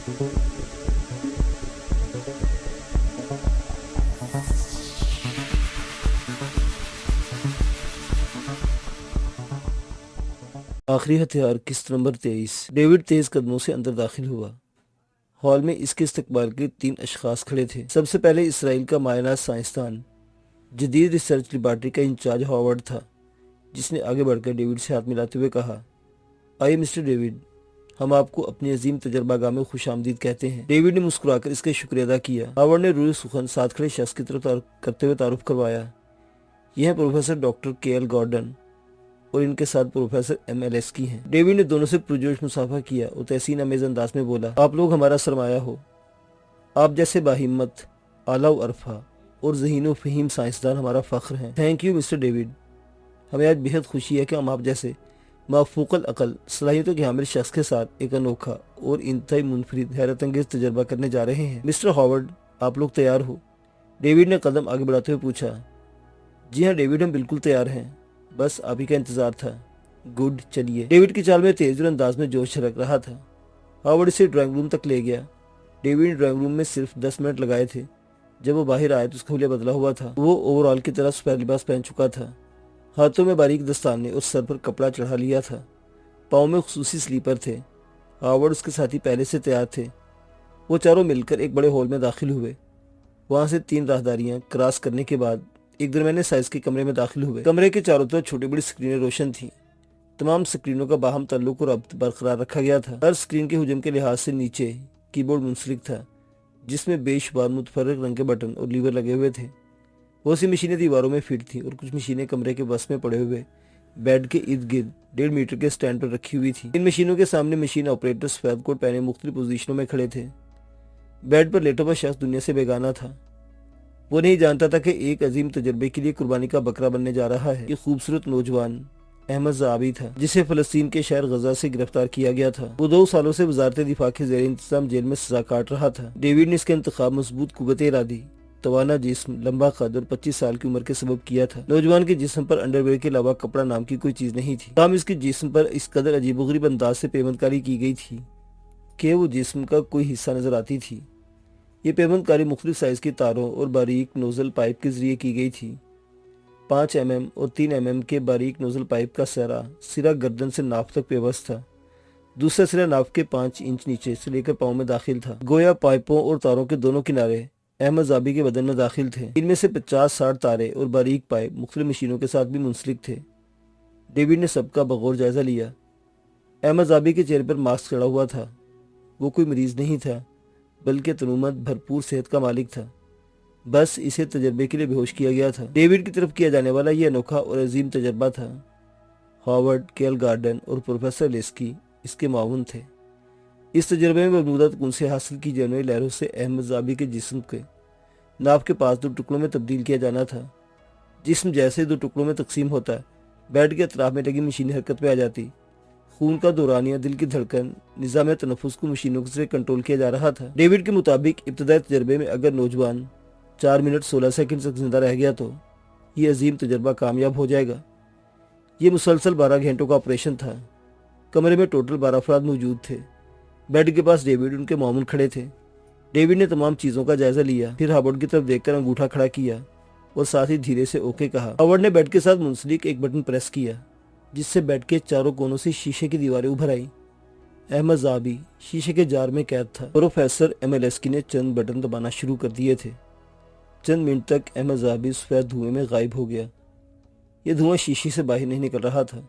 آخری ہتھیار قسط نمبر 23۔ ڈیوڈ تیز قدموں سے اندر داخل ہوا۔ ہال میں اس کے استقبال کے 3 اشخاص کھڑے تھے۔ سب سے پہلے اسرائیل کا مائنہ سائنسدان، جدید ریسرچ لیبارٹری کا انچارج ہاورڈ تھا، جس نے آگے بڑھ کر ڈیوڈ سے ہاتھ ملاتے ہوئے کہا، آئیے مسٹر ڈیوڈ، ہم آپ کو اپنی عظیم تجربہ گاہ میں خوش آمدید کہتے ہیں۔ ڈیوڈ نے مسکرا کر اس کا شکریہ ادا کیا۔ ہاورڈ نے روئے سخن ساتھ کھڑے شخص کی طرف کرتے ہوئے تعارف کروایا، یہ ہیں پروفیسر ڈاکٹر کے ایل گارڈن اور ان کے ساتھ پروفیسر ایم ایل ایس کی ہیں۔ ڈیوڈ نے دونوں سے پرجوش مصافحہ کیا اور تحسین امیز انداز میں بولا، آپ لوگ ہمارا سرمایہ ہو۔ آپ جیسے باہمت، اعلیٰ و عرفہ اور ذہین و فہیم سائنسدان ہمارا فخر ہیں۔ تھینک یو مسٹر ڈیوڈ، ہمیں آج بہت خوشی ہے کہ ہم آپ جیسے مافوق العقل صلاحیتوں کے حامل شخص کے ساتھ ایک انوکھا اور انتہائی منفرد حیرت انگیز تجربہ کرنے جا رہے ہیں۔ مسٹر ہاورڈ، آپ لوگ تیار ہو؟ ڈیوڈ نے قدم آگے بڑھاتے ہوئے پوچھا۔ جی ہاں ڈیوڈ، ہم بالکل تیار ہیں، بس آپ ہی کا انتظار تھا۔ گڈ، چلیے۔ ڈیوڈ کی چال میں تیز اور انداز میں جوش چھلک رہا تھا۔ ہاورڈ اسے ڈرائنگ روم تک لے گیا۔ ڈیوڈ نے ڈرائنگ روم میں صرف 10 منٹ لگائے تھے۔ جب وہ باہر آیا تو اس کا حلیہ بدلا ہوا تھا۔ وہ اوور آل کی طرح سپہر لباس پہن چکا تھا، ہاتھوں میں باریک دستانے اور سر پر کپڑا چڑھا لیا تھا، پاؤں میں خصوصی سلیپر تھے۔ ہاورڈ اس کے ساتھی پہلے سے تیار تھے۔ وہ چاروں مل کر ایک بڑے ہال میں داخل ہوئے۔ وہاں سے 3 راہداریاں کراس کرنے کے بعد ایک درمیانے سائز کے کمرے میں داخل ہوئے۔ کمرے کے چاروں طرف چھوٹی بڑی اسکرینیں روشن تھیں۔ تمام اسکرینوں کا باہم تعلق اور ربط برقرار رکھا گیا تھا۔ ہر اسکرین کے حجم کے لحاظ سے نیچے کی بورڈ منسلک تھا، جس میں بے شمار متفرق رنگ کے بٹن اور لیور لگے ہوئے تھے۔ بہت سی مشینیں دیواروں میں فٹ تھیں اور کچھ مشینیں کمرے کے وسط میں پڑے ہوئے بیڈ کے ارد گرد 1.5 میٹر کے سٹینڈ پر رکھی ہوئی تھی۔ ان مشینوں کے سامنے مشین آپریٹر سفید کوٹ پہنے مختلف پوزیشنوں میں کھڑے تھے۔ بیڈ پر لیٹا ہوا شخص دنیا سے بیگانہ تھا۔ وہ نہیں جانتا تھا کہ ایک عظیم تجربے کے لیے قربانی کا بکرا بننے جا رہا ہے۔ یہ خوبصورت نوجوان احمد زعابی تھا، جسے فلسطین کے شہر غزہ سے گرفتار کیا گیا تھا۔ وہ 2 سالوں سے وزارت دفاع کے زیر انتظام جیل میں سزا کاٹ رہا تھا۔ ڈیوڈ نے اس کا انتخاب مضبوط قوت ارادی، توانا جسم، لمبا قد اور 25 سال کی عمر کے سبب کیا تھا۔ نوجوان کے جسم پر انڈر ویئر کے علاوہ کپڑا نام کی کوئی چیز نہیں تھی۔ تاہم اس کے جسم پر اس قدر عجیب و غریب انداز سے پیوند کاری کی گئی تھی کہ وہ جسم کا کوئی حصہ نظر آتی تھی۔ یہ پیوند کاری مختلف سائز کی تاروں اور باریک نوزل پائپ کے ذریعے کی گئی تھی۔ 5 mm اور 3 mm کے باریک نوزل پائپ کا سرا گردن سے ناف تک پیوست تھا۔ دوسرا سرا ناف کے 5 انچ نیچے سے لے کر پاؤں میں داخل تھا۔ گویا پائپوں اور تاروں کے دونوں کنارے احمد زعابی کے بدن میں داخل تھے۔ ان میں سے 50-60 تارے اور باریک پائپ مختلف مشینوں کے ساتھ بھی منسلک تھے۔ ڈیوڈ نے سب کا بغور جائزہ لیا۔ احمد زعابی کے چہرے پر ماسک چڑھا ہوا تھا۔ وہ کوئی مریض نہیں تھا، بلکہ تنومت بھرپور صحت کا مالک تھا۔ بس اسے تجربے کے لیے بے ہوش کیا گیا تھا۔ ڈیوڈ کی طرف کیا جانے والا یہ انوکھا اور عظیم تجربہ تھا۔ ہاورڈ، کے ایل گارڈن اور پروفیسر لیسکی اس کے معاون تھے۔ اس تجربے میں برمودا تکون سے حاصل کی جانے والی لہروں سے احمد زعابی کے جسم کے ناف کے پاس 2 ٹکڑوں میں تبدیل کیا جانا تھا۔ جسم جیسے 2 ٹکڑوں میں تقسیم ہوتا ہے، بیڈ کے اطراف میں لگی مشین حرکت میں آ جاتی۔ خون کا دورانیہ، دل کی دھڑکن، نظام تنفس کو مشینوں سے کنٹرول کیا جا رہا تھا۔ ڈیوڈ کے مطابق ابتدائی تجربے میں اگر نوجوان 4 منٹ 16 سیکنڈ تک زندہ رہ گیا تو یہ عظیم تجربہ کامیاب ہو جائے گا۔ یہ مسلسل 12 گھنٹوں کا آپریشن تھا۔ کمرے میں ٹوٹل 12 افراد موجود تھے۔ بیڈ کے پاس ڈیوڈ ان کے معاون کھڑے تھے۔ ڈیوڈ نے تمام چیزوں کا جائزہ لیا، پھر ہاورڈ کی طرف دیکھ کر انگوٹھا کھڑا کیا اور ساتھ ہی دھیرے سے اوکے کہا۔ ہاورڈ نے بیڈ کے ساتھ منسلک ایک بٹن پریس کیا، جس سے بیڈ کے چاروں کونوں سے شیشے کی دیواریں ابھر آئیں۔ احمد زعابی شیشے کے جار میں قید تھا۔ پروفیسر ایم ایل ایس کی نے چند بٹن دبانا شروع کر دیے تھے۔ چند منٹ تک احمد زعابی سفید دھوئیں میں غائب ہو گیا۔ یہ دھواں شیشے سے باہر نہیں نکل رہا تھا۔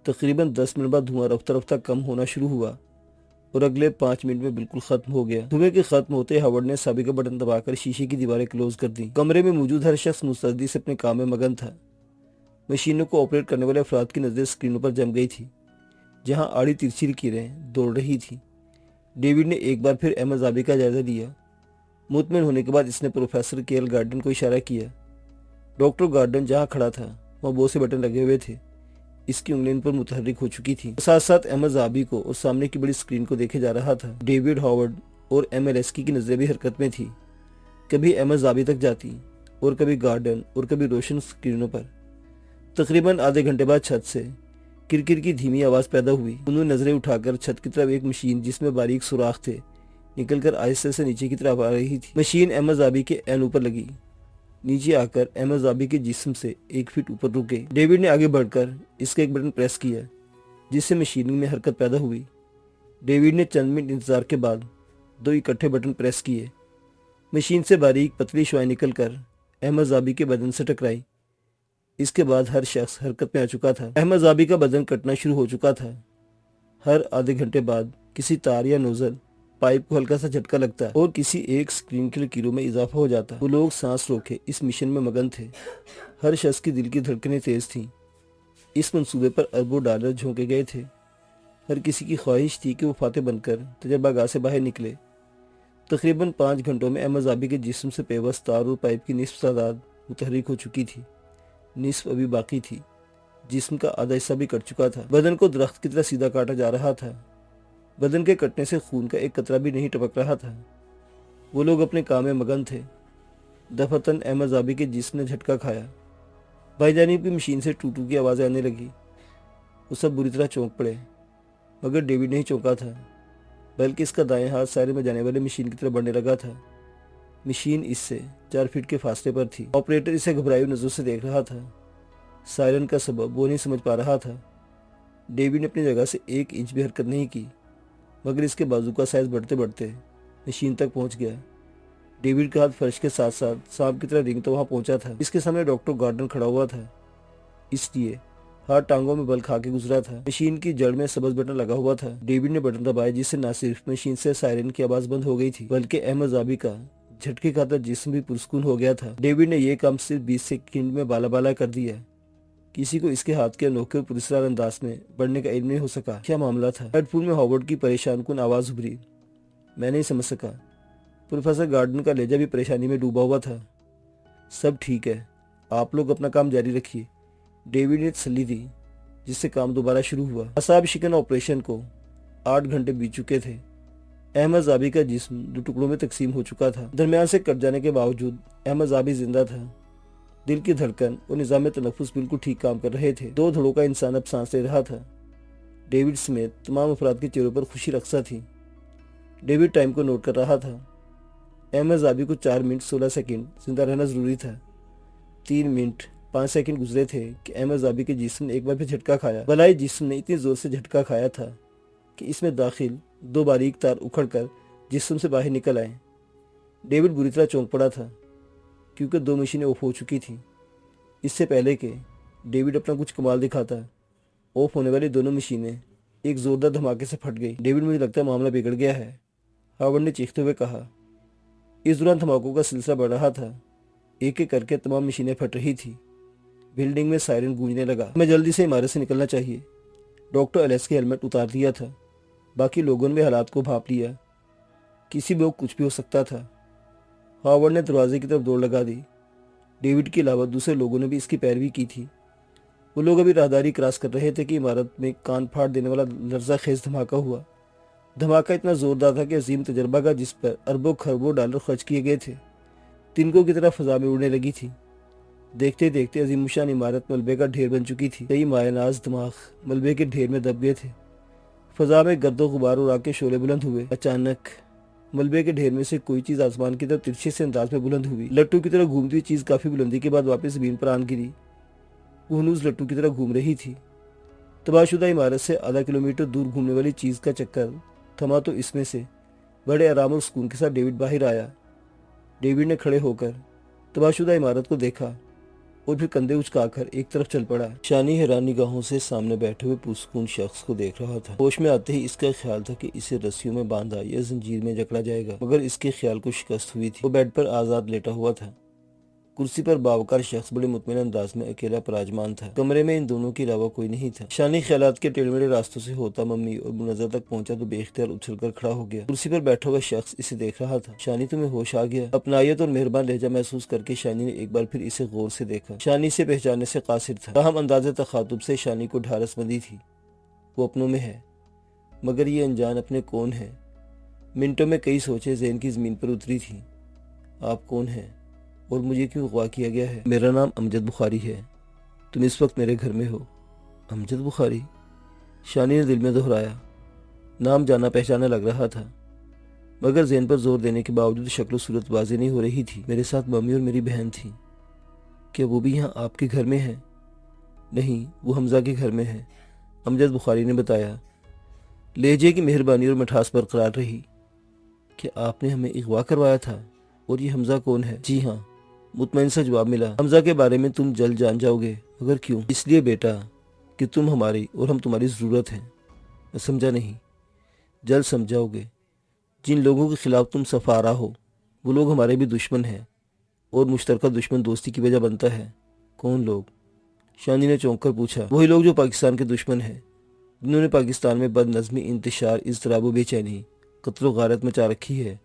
تقریباً 10 منٹ بعد دھواں رفتہ رفتہ کم ہونا شروع ہوا اور اگلے 5 منٹ میں بالکل ختم ہو گیا۔ دھوئیں کے ختم ہوتے ہاورڈ نے سابقہ بٹن دبا کر شیشے کی دیواریں کلوز کر دیں۔ کمرے میں موجود ہر شخص مستعدی سے اپنے کام میں مگن تھا۔ مشینوں کو آپریٹ کرنے والے افراد کی نظریں اسکرینوں پر جم گئی تھی، جہاں آڑی ترچھی لکیریں دوڑ رہی تھیں۔ ڈیوڈ نے ایک بار پھر احمد زعابی کا جائزہ لیا۔ مطمئن ہونے کے بعد اس نے پروفیسر کے ایل گارڈن کو اشارہ کیا۔ ڈاکٹر گارڈن جہاں کھڑا تھا وہاں بہت سے بٹن لگے ہوئے تھے۔ اس کی انگلیاں ان پر متحرک ہو چکی تھیں۔ ساتھ ساتھ احمد زعابی کو اور سامنے کی بڑی اسکرین کو دیکھے جا رہا تھا۔ ڈیوڈ، ہاورڈ اور ایم ایل ایس کی نظریں بھی حرکت میں تھی۔ کبھی احمد زعابی تک جاتی اور کبھی گارڈن اور کبھی روشن اسکرینوں پر۔ تقریباً آدھے گھنٹے بعد چھت سے کرکر کی دھیمی آواز پیدا ہوئی۔ انہوں نے نظریں اٹھا کر چھت کی طرف ایک مشین جس میں باریک سوراخ تھے نکل کر آہستہ سے نیچے کی طرف آ رہی تھی۔ مشین احمد زابی کے عین اوپر لگی، نیچے آ کر احمد زابی کے جسم سے 1 فٹ اوپر رک گئی۔ ڈیوڈ نے آگے بڑھ کر اس کا ایک بٹن پریس کیا جس سے مشیننگ میں حرکت پیدا ہوئی۔ ڈیوڈ نے چند منٹ انتظار کے بعد 2 اکٹھے بٹن پریس کیے۔ مشین سے باریک پتلی شعاعیں نکل کر احمد زابی کے بدن سے ٹکرائی۔ اس کے بعد ہر شخص حرکت میں آ چکا تھا۔ احمد زابی کا بدن کٹنا شروع ہو چکا تھا۔ ہر آدھے گھنٹے بعد کسی تار یا نوزل پائپ کو ہلکا سا جھٹکا لگتا اور کسی ایک سکرین کی لکیروں میں اضافہ ہو جاتا۔ وہ لوگ سانس روکے اس مشن میں مگن تھے۔ ہر شخص کی دل کی دھڑکنیں تیز تھیں۔ اس منصوبے پر اربوں ڈالر جھونکے گئے تھے۔ ہر کسی کی خواہش تھی کہ وہ فاتح بن کر تجربہ گاہ سے باہر نکلے۔ تقریباً 5 گھنٹوں میں احمد زابی کے جسم سے پیوست تار اور پائپ کی نصف تعداد متحرک ہو چکی تھی، نصف ابھی باقی تھی۔ جسم کا آدھا حصہ بھی کٹ چکا تھا۔ بدن کو درخت کی طرح سیدھا کاٹا جا رہا تھا۔ بدن کے کٹنے سے خون کا ایک قطرہ بھی نہیں ٹپک رہا تھا۔ وہ لوگ اپنے کام میں مگن تھے۔ دفعتاً احمد زابی کے جسم نے جھٹکا کھایا۔ بائیں جانب کی مشین سے ٹو ٹو کی آوازیں آنے لگی۔ وہ سب بری طرح چونک پڑے، مگر ڈیوڈ نہیں چونکا تھا، بلکہ اس کا دائیں ہاتھ سائرن میں جانے والے مشین کی طرف بڑھنے لگا تھا۔ مشین اس سے 4 فٹ کے فاصلے پر تھی۔ آپریٹر اسے گھبرائی ہوئی نظروں سے دیکھ رہا تھا۔ سائرن کا سبب وہ نہیں سمجھ پا رہا تھا۔ ڈیوڈ نے اپنی جگہ سے 1 انچ بھی حرکت نہیں کی، مگر اس کے بازو کا سائز بڑھتے بڑھتے مشین تک پہنچ گیا۔ ڈیوڈ کا ہاتھ فرش کے ساتھ ساتھ سانپ کی طرح رنگ تو وہاں پہنچا تھا۔ اس کے سامنے ڈاکٹر گارڈن کھڑا ہوا تھا، اس لیے ہاتھ ٹانگوں میں بل کھا کے گزرا تھا۔ مشین کی جڑ میں سبز بٹن لگا ہوا تھا۔ ڈیوڈ نے بٹن دبایا جس سے نہ صرف مشین سے سائرن کی آواز بند ہو گئی تھی، بلکہ احمد زابی کا جھٹکے کھاتا جسم بھی پرسکون ہو گیا تھا۔ ڈیوڈ نے یہ کام صرف 20 سیکنڈ میں بالا بالا کر دیا۔ کسی کو اس کے ہاتھ کے انوکھے اور پراسرار انداز میں بڑھنے کا علم نہیں ہو سکا۔ کیا معاملہ تھا؟ ہیڈ فون میں ہاورڈ کی پریشان کن آواز ابھری۔ میں نہیں سمجھ سکا۔ پروفیسر گارڈن کا لہجہ بھی پریشانی میں ڈوبا ہوا تھا۔ سب ٹھیک ہے، آپ لوگ اپنا کام جاری رکھیے، ڈیوڈ نے تسلی دی، جس سے کام دوبارہ شروع ہوا۔ اعصاب شکن آپریشن کو 8 گھنٹے بیت چکے تھے۔ احمد زابی کا جسم 2 ٹکڑوں میں تقسیم ہو چکا تھا۔ درمیان سے کٹ جانے کے باوجود احمد زابی زندہ تھا۔ دل کی دھڑکن اور نظام تنفس بالکل ٹھیک کام کر رہے تھے۔ 2 دھڑوں کا انسان اب سانس لے رہا تھا۔ ڈیوڈ سمیت تمام افراد کے چہروں پر خوشی رقصہ تھی۔ ڈیوڈ ٹائم کو نوٹ کر رہا تھا۔ احمد زابی کو 4 منٹ 16 سیکنڈ زندہ رہنا ضروری تھا۔ 3 منٹ 5 سیکنڈ گزرے تھے کہ احمد زابی کے جسم نے ایک بار پھر جھٹکا کھایا۔ بلائی جسم نے اتنی زور سے جھٹکا کھایا تھا کہ اس میں داخل 2 باریک تار اکھڑ کر جسم سے باہر نکل آئے۔ ڈیوڈ بری طرح چونک پڑا تھا کیونکہ 2 مشینیں آف ہو چکی تھیں۔ اس سے پہلے کہ ڈیوڈ اپنا کچھ کمال دکھاتا، آف ہونے والی دونوں مشینیں ایک زوردار دھماکے سے پھٹ گئی۔ ڈیوڈ، مجھے لگتا ہے معاملہ بگڑ گیا ہے، ہاورڈ نے چیختے ہوئے کہا۔ اس دوران دھماکوں کا سلسلہ بڑھ رہا تھا۔ ایک ایک کر کے تمام مشینیں پھٹ رہی تھی۔ بلڈنگ میں سائرن گونجنے لگا۔ ہمیں جلدی سے عمارت سے نکلنا چاہیے۔ ڈاکٹر الیس کے ہیلمٹ اتار دیا تھا۔ باقی لوگوں نے حالات کو بھانپ لیا۔ کسی بھی وقت کچھ بھی ہو سکتا تھا۔ ہاورڈ نے دروازے کی طرف دوڑ لگا دی۔ ڈیوڈ کے علاوہ دوسرے لوگوں نے بھی اس کی پیروی کی تھی۔ وہ لوگ ابھی راہداری کراس کر رہے تھے کہ عمارت میں کان پھاڑ دینے والا لرزہ خیز دھماکہ ہوا۔ دھماکہ اتنا زوردار تھا کہ عظیم تجربہ گاہ جس پر اربوں خربوں ڈالر خرچ کیے گئے تھے، تنکوں کی طرح فضا میں اڑنے لگی تھی۔ دیکھتے دیکھتے عظیم الشان عمارت ملبے کا ڈھیر بن چکی تھی۔ کئی مایہ ناز دماغ ملبے کے ڈھیر میں دب گئے تھے۔ فضا میں گرد و غبار اور آگ کے شعلے بلند ہوئے۔ اچانک ملبے کے ڈھیر میں سے کوئی چیز آسمان کی طرف ترچھے سے انداز میں بلند ہوئی۔ لٹو کی طرح گھومتی ہوئی چیز کافی بلندی کے بعد واپس زمین پر آن گری۔ وہ ہنوز لٹو کی طرح گھوم رہی تھی۔ تباہ شدہ عمارت سے آدھا کلومیٹر دور گھومنے والی چیز کا چکر تھما تو اس میں سے بڑے آرام اور سکون کے ساتھ ڈیوڈ باہر آیا۔ ڈیوڈ نے کھڑے ہو کر تباہ شدہ عمارت کو دیکھا اور پھر کندھے اچکا کر ایک طرف چل پڑا۔ شانی حیران نگاہوں سے سامنے بیٹھے ہوئے پرسکون شخص کو دیکھ رہا تھا۔ ہوش میں آتے ہی اس کا خیال تھا کہ اسے رسیوں میں باندھا یا زنجیر میں جکڑا جائے گا، مگر اس کے خیال کو شکست ہوئی تھی۔ وہ بیڈ پر آزاد لیٹا ہوا تھا۔ کرسی پر باوقار شخص بڑے مطمئن انداز میں اکیلا پراجمان تھا۔ کمرے میں ان دونوں کے علاوہ کوئی نہیں تھا۔ شانی خیالات کے ٹیڑھے میڑھے راستوں سے ہوتا ممی اور منظر تک پہنچا تو بے اختیار اچھل کر کھڑا ہو گیا۔ کرسی پر بیٹھا ہوا شخص اسے دیکھ رہا تھا۔ شانی، تمہیں ہوش آ گیا؟ اپنائیت اور مہربان لہجہ محسوس کر کے شانی نے ایک بار پھر اسے غور سے دیکھا۔ شانی سے پہچاننے سے قاصر تھا، تاہم انداز تخاطب سے شانی کو ڈھارس بندی تھی۔ وہ اپنوں میں ہے، مگر یہ انجان اپنے کون ہے؟ منٹوں میں کئی سوچیں ذہن کی زمین پر اتری تھی۔ آپ کون ہیں اور مجھے کیوں اغوا کیا گیا ہے؟ میرا نام امجد بخاری ہے۔ تم اس وقت میرے گھر میں ہو۔ امجد بخاری؟ شانی نے دل میں دہرایا۔ نام جانا پہچانا لگ رہا تھا، مگر ذہن پر زور دینے کے باوجود شکل و صورت واضح نہیں ہو رہی تھی۔ میرے ساتھ ممی اور میری بہن تھی۔ کیا وہ بھی یہاں آپ کے گھر میں ہے؟ نہیں، وہ حمزہ کے گھر میں ہے، امجد بخاری نے بتایا۔ لہجے کی مہربانی اور مٹھاس برقرار رہی۔ کیا آپ نے ہمیں اغوا کروایا تھا؟ اور یہ حمزہ کون ہے؟ جی ہاں، مطمئن سا جواب ملا۔ حمزہ کے بارے میں تم جلد جان جاؤ گے، مگر کیوں؟ اس لیے بیٹا کہ تم ہماری اور ہم تمہاری ضرورت ہیں۔ میں سمجھا نہیں۔ جلد سمجھاؤ گے۔ جن لوگوں کے خلاف تم صف آرا ہو وہ لوگ ہمارے بھی دشمن ہیں، اور مشترکہ دشمن دوستی کی وجہ بنتا ہے۔ کون لوگ؟ شانی نے چونک کر پوچھا۔ وہی لوگ جو پاکستان کے دشمن ہیں، جنہوں نے پاکستان میں بد نظمی، انتشار، اضطراب و بے چینی، قتل و غارت مچا رکھی ہے،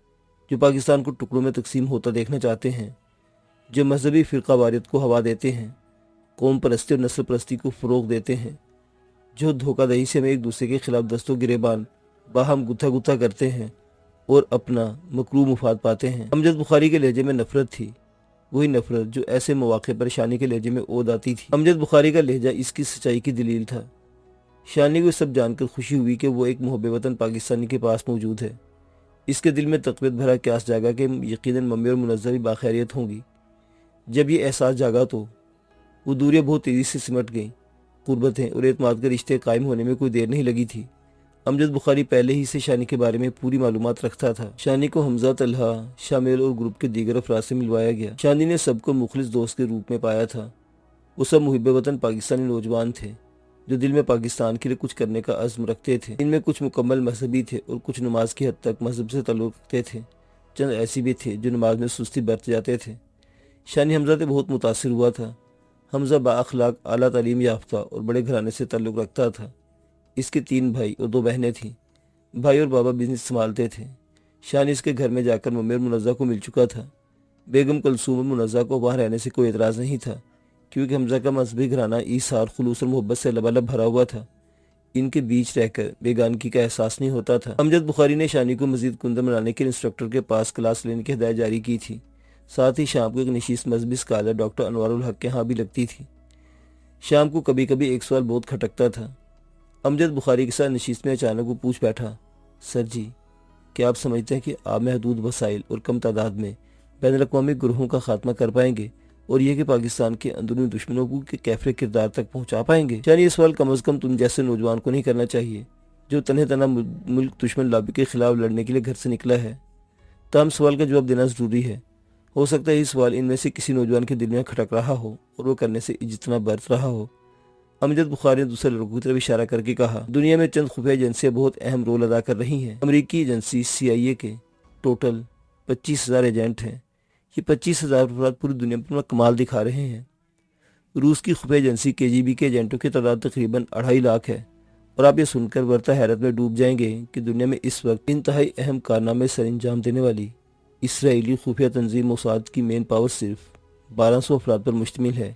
جو پاکستان کو ٹکڑوں میں تقسیم ہوتا دیکھنا چاہتے ہیں، جو مذہبی فرقہ واریت کو ہوا دیتے ہیں، قوم پرستی اور نسل پرستی کو فروغ دیتے ہیں، جو دھوکہ دہی سے ہمیں ایک دوسرے کے خلاف دست و گریبان باہم گتھا گتھا کرتے ہیں اور اپنا مکروہ مفاد پاتے ہیں۔ امجد بخاری کے لہجے میں نفرت تھی، وہی نفرت جو ایسے مواقع پر شانی کے لہجے میں عود آتی تھی۔ امجد بخاری کا لہجہ اس کی سچائی کی دلیل تھا۔ شانی کو سب جان کر خوشی ہوئی کہ وہ ایک محب وطن پاکستانی کے پاس موجود ہے۔ اس کے دل میں تقویت بھرا قیاس جاگا کہ یقیناً ممی اور منزہ بھی باخیریت ہوں گی۔ جب یہ احساس جاگا تو وہ دوریاں بہت تیزی سے سمٹ گئیں۔ قربتیں اور اعتماد کے رشتے قائم ہونے میں کوئی دیر نہیں لگی تھی۔ امجد بخاری پہلے ہی سے شانی کے بارے میں پوری معلومات رکھتا تھا۔ شانی کو حمزہ، طلحہ، شامل اور گروپ کے دیگر افراد سے ملوایا گیا۔ شانی نے سب کو مخلص دوست کے روپ میں پایا تھا۔ وہ سب محب وطن پاکستانی نوجوان تھے جو دل میں پاکستان کے لیے کچھ کرنے کا عزم رکھتے تھے۔ ان میں کچھ مکمل مذہبی تھے اور کچھ نماز کی حد تک مذہب سے تعلق رکھتے تھے۔ چند ایسی بھی تھے جو نماز میں سستی برت جاتے تھے۔ شانی حمزہ سے بہت متاثر ہوا تھا۔ حمزہ با اخلاق، اعلیٰ تعلیم یافتہ اور بڑے گھرانے سے تعلق رکھتا تھا۔ اس کے 3 بھائی اور 2 بہنیں تھیں۔ بھائی اور بابا بزنس سنبھالتے تھے۔ شانی اس کے گھر میں جا کر ممی اور منزہ کو مل چکا تھا۔ بیگم کلثوم اور منزہ کو وہاں رہنے سے کوئی اعتراض نہیں تھا، کیونکہ حمزہ کا مذہبی گھرانہ ایثار، خلوص اور محبت سے لبالب بھرا ہوا تھا۔ ان کے بیچ رہ کر بیگانگی کا احساس نہیں ہوتا تھا۔ امجد بخاری نے شانی کو مزید کندر بنانے کے انسٹرکٹر کے پاس کلاس لینے کی ہدایت جاری کی تھی۔ ساتھ ہی شام کو ایک نشست مذہبی اسکالر ڈاکٹر انوار الحق کے ہاں بھی لگتی تھی۔ شام کو کبھی کبھی ایک سوال بہت کھٹکتا تھا۔ امجد بخاری کے ساتھ نشست میں اچانک وہ پوچھ بیٹھا، سر جی، کیا آپ سمجھتے ہیں کہ آپ محدود وسائل اور کم تعداد میں بین الاقوامی گروہوں کا خاتمہ کر پائیں گے، اور یہ کہ پاکستان کے اندرونی دشمنوں کو کے کیفر کردار تک پہنچا پائیں گے؟ یعنی یہ سوال کم از کم تم جیسے نوجوان کو نہیں کرنا چاہیے جو تنہ تنہ ملک دشمن لابی کے خلاف لڑنے کے لیے گھر سے نکلا ہے۔ تاہم سوال کا جواب دینا ضروری ہے۔ ہو سکتا ہے یہ سوال ان میں سے کسی نوجوان کے دل میں کھٹک رہا ہو اور وہ کرنے سے اجتناب برت رہا ہو۔ امجد بخاری نے دوسرے لڑکوں کی طرف اشارہ کر کے کہا، دنیا میں چند خفیہ ایجنسیاں بہت اہم رول ادا کر رہی ہیں۔ امریکی ایجنسی CIA کے ٹوٹل 25,000 ایجنٹ ہیں۔ یہ 25,000 افراد پوری دنیا پر کمال دکھا رہے ہیں۔ روس کی خفیہ ایجنسی KGB کے ایجنٹوں کی تعداد تقریباً 2.5 لاکھ ہے، اور آپ یہ سن کر ورطہ حیرت میں ڈوب جائیں گے کہ دنیا میں اس وقت انتہائی اہم کارنامے سر انجام دینے والی اسرائیلی خفیہ تنظیم موساد کی مین پاور صرف 1200 افراد پر مشتمل ہے۔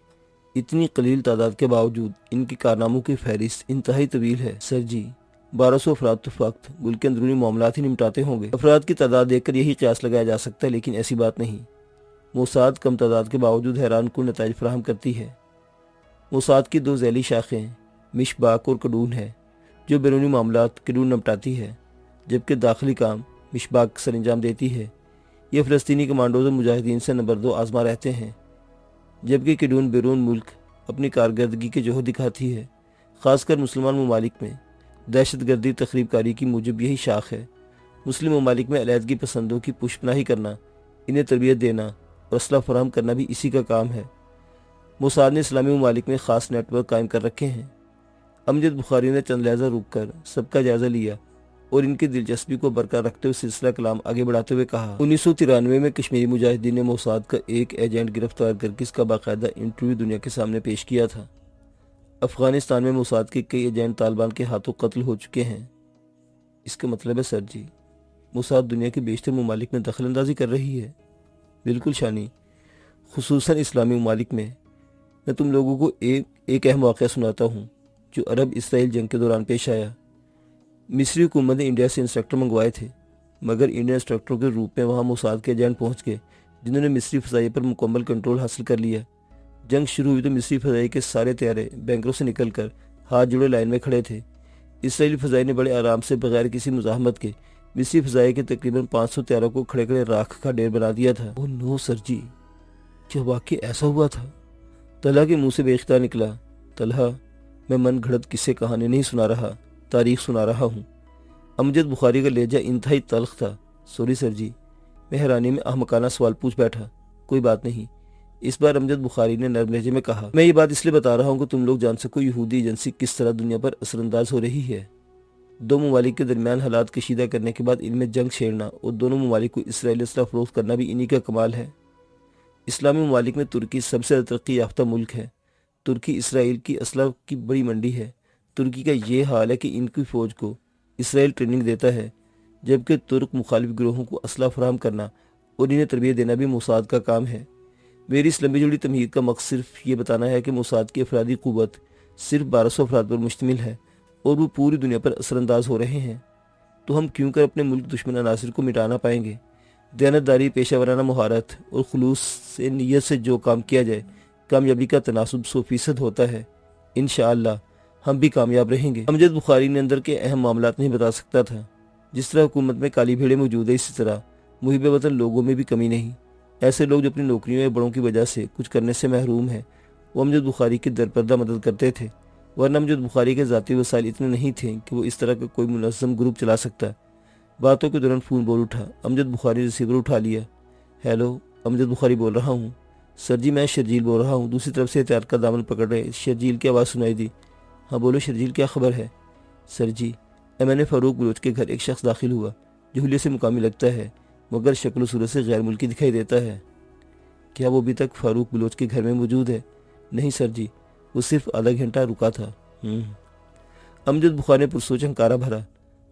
اتنی قلیل تعداد کے باوجود ان کے کارناموں کی فہرست انتہائی طویل ہے۔ سر جی، 1200 افراد تو فقط ملک کے اندرونی معاملات ہی نمٹاتے ہوں گے۔ افراد کی تعداد دیکھ کر یہی قیاس لگایا جا سکتا ہے، لیکن ایسی بات نہیں۔ موساد کم تعداد کے باوجود حیران کن نتائج فراہم کرتی ہے۔ موساد کی 2 ذیلی شاخیں مشباک اور کڈون ہے، جو بیرونی معاملات کڈون نمٹاتی ہے، جبکہ داخلی کام مشباک سر انجام دیتی ہے۔ یہ فلسطینی کمانڈوز اور مجاہدین سے نمبر 2 آزما رہتے ہیں، جبکہ کڈون بیرون ملک اپنی کارکردگی کے جوہر دکھاتی ہے۔ خاص کر مسلمان ممالک میں دہشت گردی تخریب کاری کی موجب یہی شاخ ہے۔ مسلم ممالک میں علیحدگی پسندوں کی پشپناہی کرنا، انہیں تربیت دینا اور اسلحہ فراہم کرنا بھی اسی کا کام ہے۔ موساد نے اسلامی ممالک میں خاص نیٹ ورک قائم کر رکھے ہیں۔ امجد بخاری نے چند لحظہ رک کر سب کا جائزہ لیا اور ان کی دلچسپی کو برقرار رکھتے ہوئے سلسلہ کلام آگے بڑھاتے ہوئے کہا، 1993 میں کشمیری مجاہدین نے موساد کا ایک ایجنٹ گرفتار کر کے اس کا باقاعدہ انٹرویو دنیا کے سامنے پیش کیا تھا۔ افغانستان میں موساد کے کئی ایجنٹ طالبان کے ہاتھوں قتل ہو چکے ہیں۔ اس کا مطلب ہے سر جی، موساد دنیا کے بیشتر ممالک میں دخل اندازی کر رہی ہے۔ بالکل شانی، خصوصاً اسلامی ممالک میں۔ میں تم لوگوں کو ایک اہم واقعہ سناتا ہوں جو عرب اسرائیل جنگ کے دوران پیش آیا۔ مصری حکومت نے انڈیا سے انسٹرکٹر منگوائے تھے، مگر انڈین انسٹرکٹروں کے روپ میں وہاں موساد کے ایجنٹ پہنچ گئے جنہوں نے مصری فضائیہ پر مکمل کنٹرول حاصل کر لیا۔ جنگ شروع ہوئی تو مصری فضائیہ کے سارے طیارے بینکروں سے نکل کر ہاتھ جوڑے لائن میں کھڑے تھے۔ اسرائیلی فضائیہ نے بڑے آرام سے بغیر کسی مزاحمت کے مصری فضائیہ کے تقریباً 500 طیاروں کو کھڑے کھڑے راکھ کا ڈھیر بنا دیا تھا۔ اوہ نو سر جی، کیا واقعی ایسا ہوا تھا؟ طلحہ کے منہ سے بے اختیار نکلا۔ طلحہ، میں من گھڑت قصے کہانی نہیں سنا رہا، تاریخ سنا رہا ہوں۔ امجد بخاری کا لہجہ انتہائی تلخ تھا۔ سوری سر جی، میں حیرانی میں احمقانہ سوال پوچھ بیٹھا۔ کوئی بات نہیں، اس بار امجد بخاری نے نرم لہجے میں کہا، میں یہ بات اس لیے بتا رہا ہوں کہ تم لوگ جان سکو یہودی ایجنسی کس طرح دنیا پر اثر انداز ہو رہی ہے۔ دو ممالک کے درمیان حالات کشیدہ کرنے کے بعد ان میں جنگ چھیڑنا اور دونوں ممالک کو اسرائیلی اسلحہ فروخت کرنا بھی انہی کا کمال ہے۔ اسلامی ممالک میں ترکی سب سے ترقی یافتہ ملک ہے۔ ترکی اسرائیل کی اسلحہ کی بڑی منڈی ہے۔ ترکی کا یہ حال ہے کہ ان کی فوج کو اسرائیل ٹریننگ دیتا ہے، جبکہ ترک مخالف گروہوں کو اسلحہ فراہم کرنا اور انہیں تربیت دینا بھی موساد کا کام ہے۔ میری اس لمبی جڑی تمہید کا مقصد صرف یہ بتانا ہے کہ موساد کی افرادی قوت صرف 1200 افراد پر مشتمل ہے اور وہ پوری دنیا پر اثر انداز ہو رہے ہیں۔ تو ہم کیوں کر اپنے ملک دشمن عناصر کو مٹانا پائیں گے؟ دیانتداری، پیشہ ورانہ مہارت اور خلوص سے نیت سے جو کام کیا جائے، کامیابی کا تناسب 100% ہوتا ہے۔ انشاءاللہ ہم بھی کامیاب رہیں گے۔ امجد بخاری نے اندر کے اہم معاملات نہیں بتا سکتا تھا۔ جس طرح حکومت میں کالی بھیڑیں موجود ہے، اسی طرح محب وطن لوگوں میں بھی کمی نہیں۔ ایسے لوگ جو اپنی نوکریوں یا بڑوں کی وجہ سے کچھ کرنے سے محروم ہیں، وہ امجد بخاری کی درپردہ مدد کرتے تھے، ورنہ امجد بخاری کے ذاتی وسائل اتنے نہیں تھے کہ وہ اس طرح کا کوئی منظم گروپ چلا سکتا۔ باتوں کے دوران فون بول اٹھا۔ امجد بخاری نے ریسیور اٹھا لیا۔ ہیلو، امجد بخاری بول رہا ہوں۔ سر جی، میں شرجیل بول رہا ہوں۔ دوسری طرف سے احتیاط کا دامن پکڑ رہے شرجیل کی آواز سنائی دی۔ ہاں بولو شرجیل، کیا خبر ہے؟ سر جی، MNA فاروق بلوچ کے گھر ایک شخص داخل ہوا جو حلیے سے مقامی لگتا ہے، مگر شکل و صورت سے غیر ملکی دکھائی دیتا ہے۔ کیا وہ ابھی تک فاروق بلوچ کے گھر میں موجود ہے؟ نہیں سر جی، وہ صرف آدھا گھنٹہ رکا تھا۔ امجد بخاری نے پرسوچ ہنکارا بھرا۔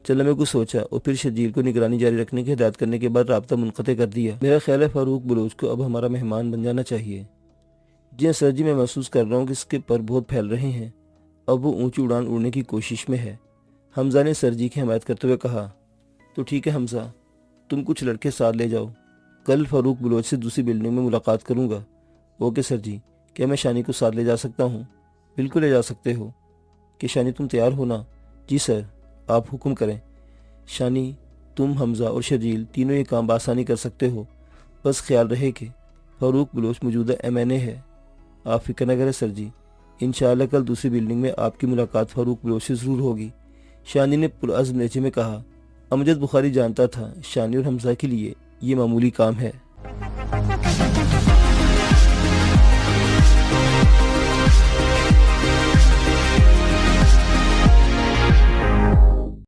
چلنے میں کچھ سوچا اور پھر شرجیل کو نگرانی جاری رکھنے کی ہدایت کرنے کے بعد رابطہ منقطع کر دیا۔ میرا خیال ہے فاروق بلوچ کو اب ہمارا مہمان بن جانا چاہیے۔ جی ہاں سر جی، میں محسوس کر رہا ہوں کہ اس کے پر بہت پھیل رہے ہیں۔ اب وہ اونچی اڑان اڑنے کی کوشش میں ہے۔ حمزہ نے سر جی کی حمایت کرتے ہوئے کہا۔ تو ٹھیک ہے حمزہ، تم کچھ لڑکے ساتھ لے جاؤ۔ کل فاروق بلوچ سے دوسری بلڈنگ میں ملاقات کروں گا۔ اوکے سر جی، کیا میں شانی کو ساتھ لے جا سکتا ہوں؟ بالکل لے جا سکتے ہو۔ کہ شانی تم تیار ہو نا؟ جی سر، آپ حکم کریں۔ شانی، تم، حمزہ اور شرجیل تینوں یہ کام بآسانی کر سکتے ہو۔ بس خیال رہے کہ فاروق بلوچ موجودہ MNA ہے۔ آپ فکر نہ کریں سر جی، انشاءاللہ کل دوسری بلڈنگ میں آپ کی ملاقات فاروق بلوچ سے ضرور ہوگی، شانی نے پرعزم لہجے میں کہا۔ امجد بخاری جانتا تھا شانی اور حمزہ کے لیے یہ معمولی کام ہے۔